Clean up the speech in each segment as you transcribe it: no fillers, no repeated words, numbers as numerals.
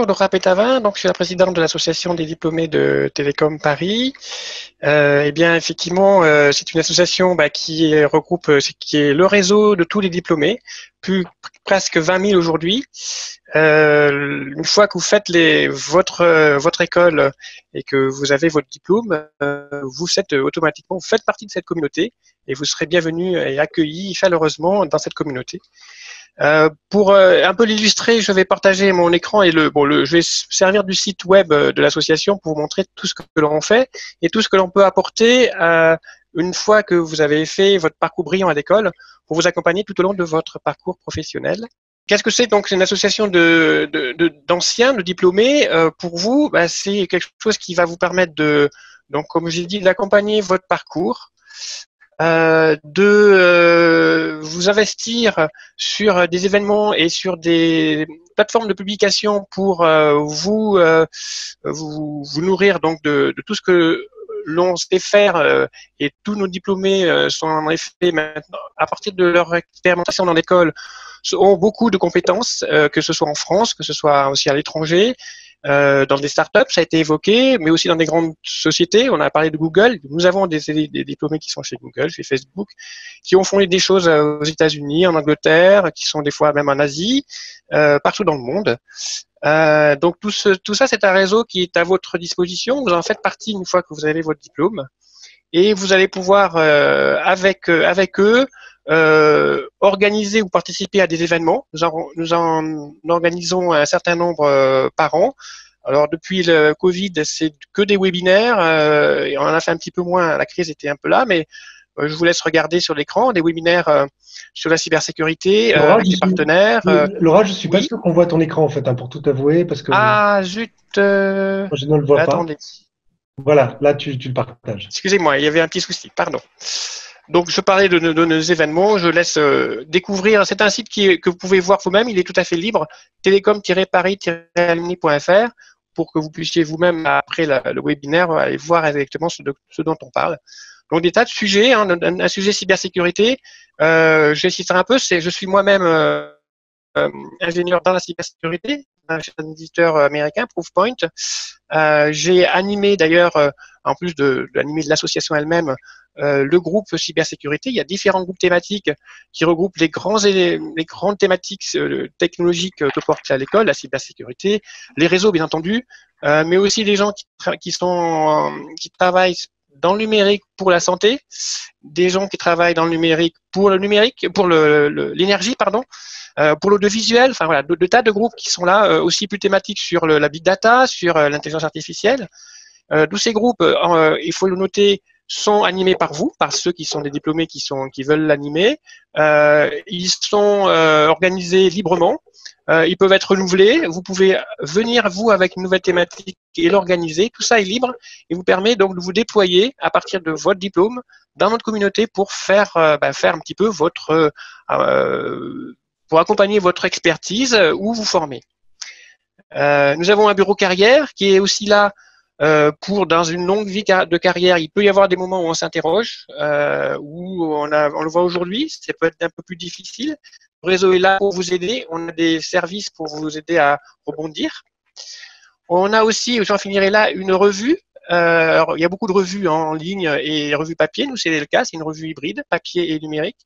bonjour, Laura Pétavin, donc je suis la présidente de l'association des diplômés de Télécom Paris. Eh bien, effectivement, c'est une association qui regroupe, qui est le réseau de tous les diplômés, presque 20 000 aujourd'hui. Une fois que vous faites votre école et que vous avez votre diplôme, vous faites partie de cette communauté et vous serez bienvenus et accueillis chaleureusement dans cette communauté. Pour un peu l'illustrer, je vais partager mon écran et je vais servir du site web de l'association pour vous montrer tout ce que l'on fait et tout ce que l'on peut apporter une fois que vous avez fait votre parcours brillant à l'école pour vous accompagner tout au long de votre parcours professionnel. Qu'est-ce que c'est donc? C'est une association d'anciens, de diplômés. Pour vous, c'est quelque chose qui va vous permettre donc comme j'ai dit, d'accompagner votre parcours. De vous investir sur des événements et sur des plateformes de publication pour vous nourrir donc de tout ce que l'on sait faire et tous nos diplômés sont en effet maintenant, à partir de leur expérimentation dans l'école, ont beaucoup de compétences, que ce soit en France, que ce soit aussi à l'étranger. Dans des startups, ça a été évoqué, mais aussi dans des grandes sociétés. On a parlé de Google. Nous avons des diplômés qui sont chez Google, chez Facebook, qui ont fondé des choses aux États-Unis, en Angleterre, qui sont des fois même en Asie, partout dans le monde. Donc tout ça, c'est un réseau qui est à votre disposition. Vous en faites partie une fois que vous avez votre diplôme, et vous allez pouvoir avec eux organiser ou participer à des événements. Nous en organisons un certain nombre par an. Alors depuis le Covid, c'est que des webinaires. Et on en a fait un petit peu moins. La crise était un peu là, mais je vous laisse regarder sur l'écran des webinaires sur la cybersécurité Laura, avec des partenaires. Laura, je suis pas Oui. sûr qu'on voit ton écran en fait, hein, pour tout avouer, parce que Ah zut. moi, je ne le vois pas. Attendez. Voilà, là tu le partages. Excusez-moi, il y avait un petit souci. Pardon. Donc, je parlais de nos événements. Je laisse découvrir. C'est un site que vous pouvez voir vous-même. Il est tout à fait libre. télécom-paris-alumni.fr pour que vous puissiez vous-même, après le webinaire, aller voir exactement ce dont on parle. Donc, des tas de sujets. Hein, un sujet cybersécurité. Je vais citer un peu. Je suis moi-même ingénieur dans la cybersécurité, chez un éditeur américain, Proofpoint. J'ai animé d'ailleurs, en plus d'animer de l'association elle-même, le groupe cybersécurité. Il y a différents groupes thématiques qui regroupent les grandes thématiques technologiques que porte à l'école, la cybersécurité, les réseaux bien entendu, mais aussi les gens qui travaillent dans le numérique pour la santé, des gens qui travaillent dans le numérique pour l'énergie, pardon, pour l'audiovisuel, enfin voilà, de tas de groupes qui sont là, aussi plus thématiques sur la big data, sur l'intelligence artificielle. Tous ces groupes, il faut le noter, sont animés par vous, par ceux qui sont des diplômés qui veulent l'animer. Ils sont organisés librement. Ils peuvent être renouvelés. Vous pouvez venir, vous, avec une nouvelle thématique et l'organiser. Tout ça est libre et vous permet donc de vous déployer à partir de votre diplôme dans notre communauté pour faire un petit peu pour accompagner votre expertise ou vous former. Nous avons un bureau carrière qui est aussi là dans une longue vie de carrière. Il peut y avoir des moments où on s'interroge, où on le voit aujourd'hui, ça peut être un peu plus difficile. Le réseau est là pour vous aider. On a des services pour vous aider à rebondir. On a aussi, j'en finirai là, une revue. Alors, il y a beaucoup de revues en ligne et revues papier. Nous, c'est le cas. C'est une revue hybride, papier et numérique,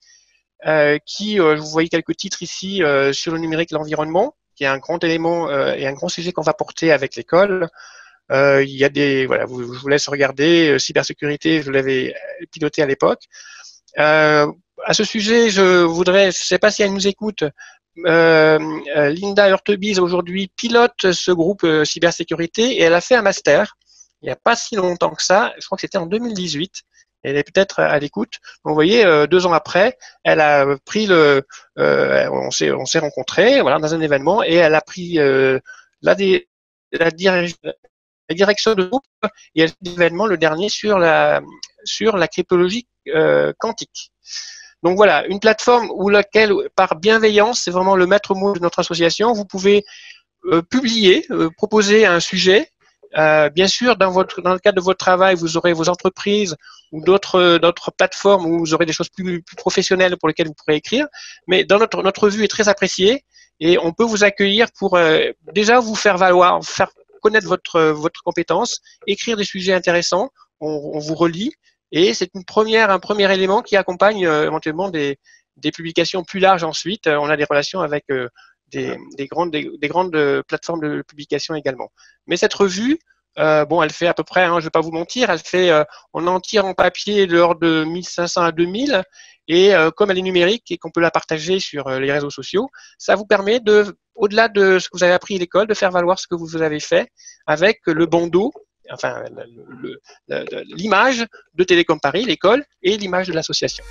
vous voyez quelques titres ici sur le numérique et l'environnement, qui est un grand élément et un grand sujet qu'on va porter avec l'école. Il y a je vous laisse regarder. Cybersécurité, je l'avais piloté à l'époque. À ce sujet, je sais pas si elle nous écoute, Linda Hurtebise aujourd'hui pilote ce groupe cybersécurité et elle a fait un master il n'y a pas si longtemps que ça. Je crois que c'était en 2018. Elle est peut-être à l'écoute. Vous voyez, 2 ans après, elle a pris on s'est rencontrés, voilà, dans un événement, et elle a pris la direction de groupe et elle fait l'événement, le dernier, sur la cryptologie quantique. Donc voilà, une plateforme où laquelle, par bienveillance, c'est vraiment le maître mot de notre association, vous pouvez publier, proposer un sujet. Bien sûr, dans le cadre de votre travail, vous aurez vos entreprises ou d'autres plateformes où vous aurez des choses plus professionnelles pour lesquelles vous pourrez écrire. Mais dans notre revue est très appréciée et on peut vous accueillir pour déjà vous faire valoir, faire connaître votre compétence, écrire des sujets intéressants, on vous relit, et c'est un premier élément qui accompagne éventuellement des publications plus larges ensuite. On a des relations avec des grandes plateformes de publication également. Mais cette revue, bon, elle fait à peu près, hein, je ne vais pas vous mentir, elle fait, on en tire en papier de l'ordre de 1500 à 2000, et comme elle est numérique et qu'on peut la partager sur les réseaux sociaux, ça vous permet de, au-delà de ce que vous avez appris à l'école, de faire valoir ce que vous avez fait avec le bandeau, enfin l'image de Télécom Paris, l'école, et l'image de l'association.